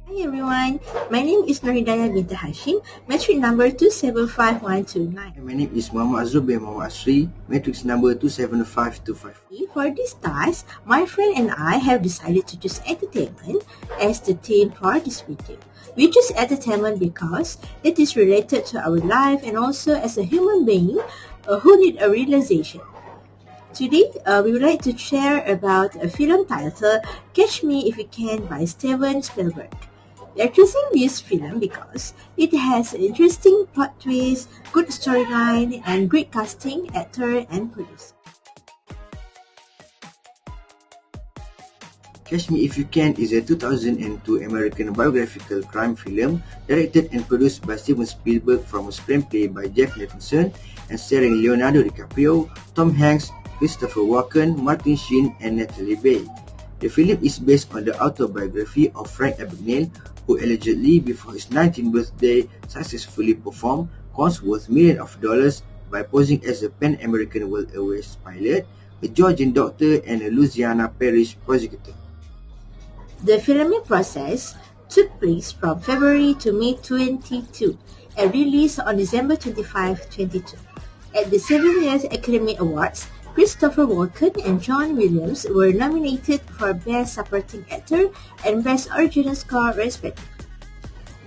Hi everyone, my name is Noridaya Binta Hashim, metric number 275129. My name is Muhammad Azrul bin Muhammad Asri, matrix number 275255. For this task, my friend and I have decided to choose entertainment as the theme for this video. We choose entertainment because it is related to our life and also as a human being who need a realization. Today, we would like to share about a film titled Catch Me If You Can by Steven Spielberg. We are choosing this film because it has an interesting plot twist, good storyline, and great casting, actor, and producer. Catch Me If You Can is a 2002 American biographical crime film directed and produced by Steven Spielberg from a screenplay by Jeff Nicholson and starring Leonardo DiCaprio, Tom Hanks, Christopher Walken, Martin Sheen, and Natalie Bay. The film is based on the autobiography of Frank Abagnale, who allegedly, before his 19th birthday, successfully performed cons worth millions of dollars by posing as a Pan American World Airways pilot, a Georgian doctor, and a Louisiana parish prosecutor. The filming process took place from February to May 22 and released on December 25, 22. At the 70th Academy Awards, Christopher Walken and John Williams were nominated for Best Supporting Actor and Best Original Score respectively.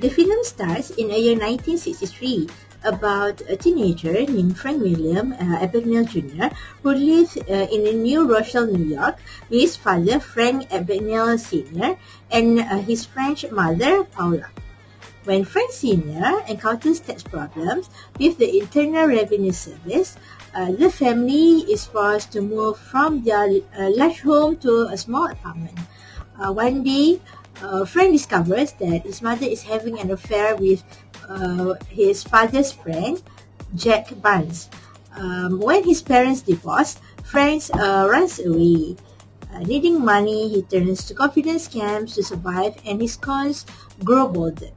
The film stars in the year 1963 about a teenager named Frank William Abagnale Jr. who lived in New Rochelle, New York with his father Frank Abagnale Sr. and his French mother Paula. When Frank Sr. encounters tax problems with the Internal Revenue Service, the family is forced to move from their large home to a small apartment. One day, Frank discovers that his mother is having an affair with his father's friend, Jack Barnes. When his parents divorce, Frank runs away. Needing money, he turns to confidence scams to survive, and his cons grow bolder.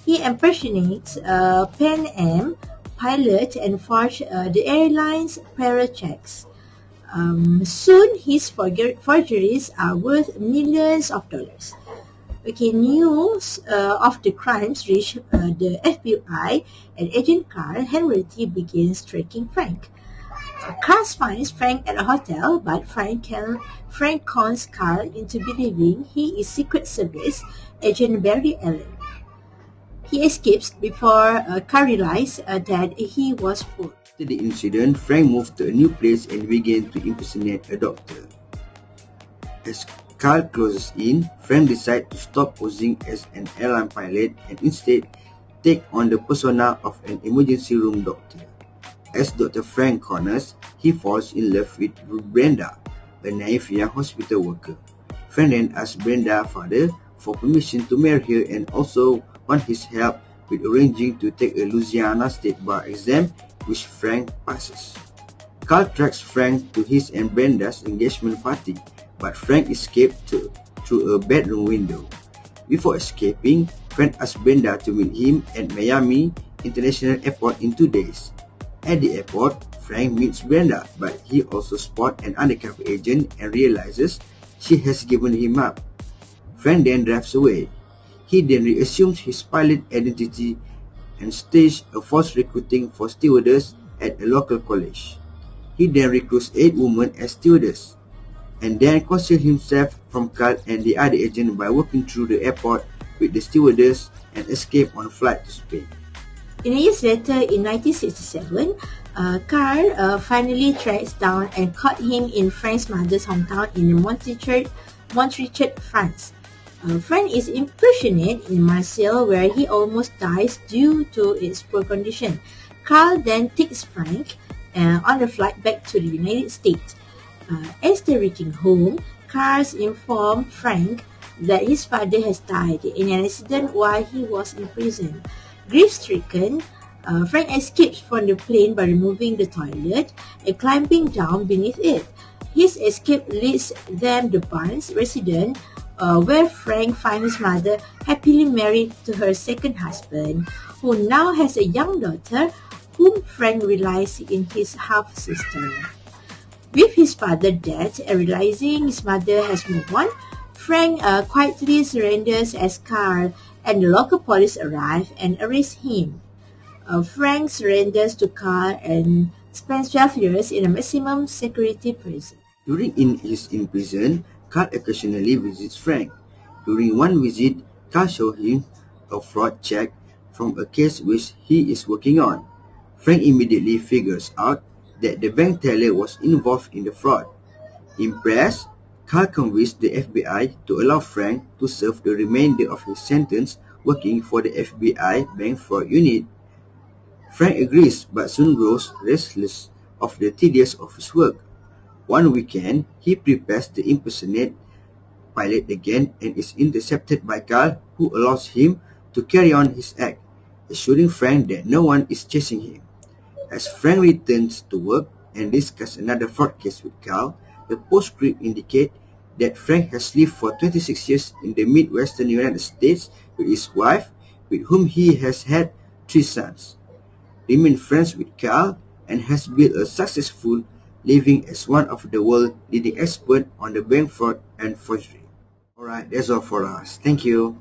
He impersonates Pan Am pilot and forges the airline's payroll checks. Soon, his forgeries are worth millions of dollars. News of the crimes reach the FBI, and Agent Carl Henry begins tracking Frank. Carl finds Frank at a hotel, but Frank cons Carl into believing he is Secret Service Agent Barry Allen. He escapes before Carl realizes that he was fooled. After the incident, Frank moved to a new place and began to impersonate a doctor. As Carl closes in, Frank decides to stop posing as an airline pilot and instead take on the persona of an emergency room doctor. As Dr. Frank corners, he falls in love with Brenda, a naive young hospital worker. Frank then asks Brenda's father for permission to marry her and also want his help with arranging to take a Louisiana State Bar exam, which Frank passes. Carl tracks Frank to his and Brenda's engagement party, but Frank escaped through a bedroom window. Before escaping, Frank asks Brenda to meet him at Miami International Airport in 2 days. At the airport, Frank meets Brenda, but he also spots an undercover agent and realizes she has given him up. Frank then drives away. He then reassumes his pilot identity and stages a false recruiting for stewardess at a local college. He then recruits 8 women as stewardess, and then conceals himself from Carl and the other agent by walking through the airport with the stewardess and escape on a flight to Spain. Years later, in 1967, Carl finally tracks down and caught him in Frank's mother's hometown in Montreal, France. Frank is impersonated in Marseille, where he almost dies due to its poor condition. Carl then takes Frank on a flight back to the United States. As they're reaching home, Carl informs Frank that his father has died in an accident while he was in prison. Grief-stricken, Frank escapes from the plane by removing the toilet and climbing down beneath it. His escape leads them to Barnes' residence, where Frank finds his mother happily married to her second husband, who now has a young daughter whom Frank realizes in his half-sister. With his father dead and realizing his mother has moved on, Frank quietly surrenders as Carl, and the local police arrive and arrest him. Frank surrenders to Carl and spends 12 years in a maximum security prison. During his in prison, Carl occasionally visits Frank. During one visit, Carl shows him a fraud check from a case which he is working on. Frank immediately figures out that the bank teller was involved in the fraud. Impressed, Carl convinced the FBI to allow Frank to serve the remainder of his sentence working for the FBI bank fraud unit. Frank agrees but soon grows restless of the tedious of his work. One weekend, he prepares to impersonate pilot again and is intercepted by Carl, who allows him to carry on his act, assuring Frank that no one is chasing him. As Frank returns to work and discusses another fraud case with Carl, the postscript indicates that Frank has lived for 26 years in the Midwestern United States with his wife, with whom he has had 3 sons, remained friends with Carl, and has built a successful living as one of the world's leading experts on the bank fraud and forgery. Alright, that's all for us. Thank you.